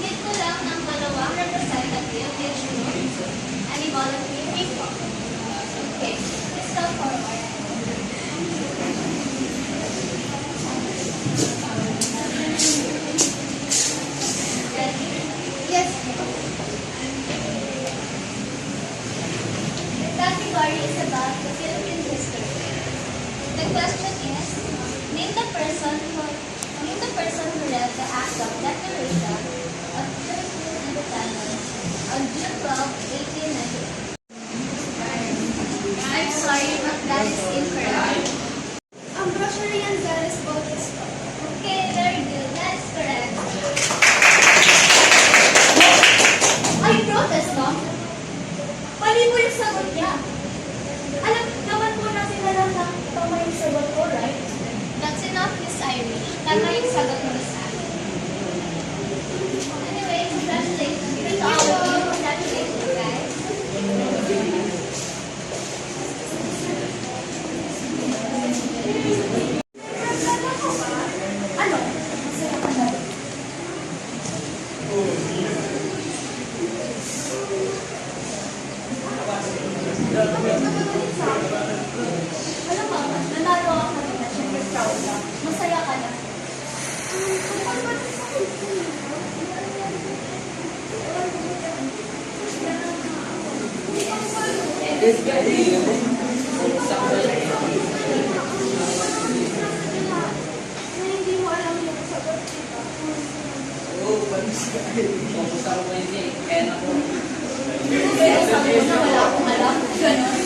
Need ko lang ng dalawang representative each group. Any volunteers? Okay, let's go forward. Ready? Yes. The category is about the Philippine history. The question is, name the person who read the Act of Declaration of Philippine Independence on June 12, 1890. I'm sorry, but that is incorrect. Ambrosio Rianzares Bautista. Okay, very good. That's correct. Ay, protest, no? Mali po yung sagot niya. Alam naman po natin na lang na tama yung sagot ko, right? That's enough, Miss Irish. Tama yung sagot mo, Miss Irish. Anyway, congratulations. Thank you. Congratulations, guys. Ano? Alam mo, nanalo ako kanina, syempre proud ka. Masaya ka na. Hindi mo alam yung sagot, diba? Pero sabi ko na wala akong alam. Ganon.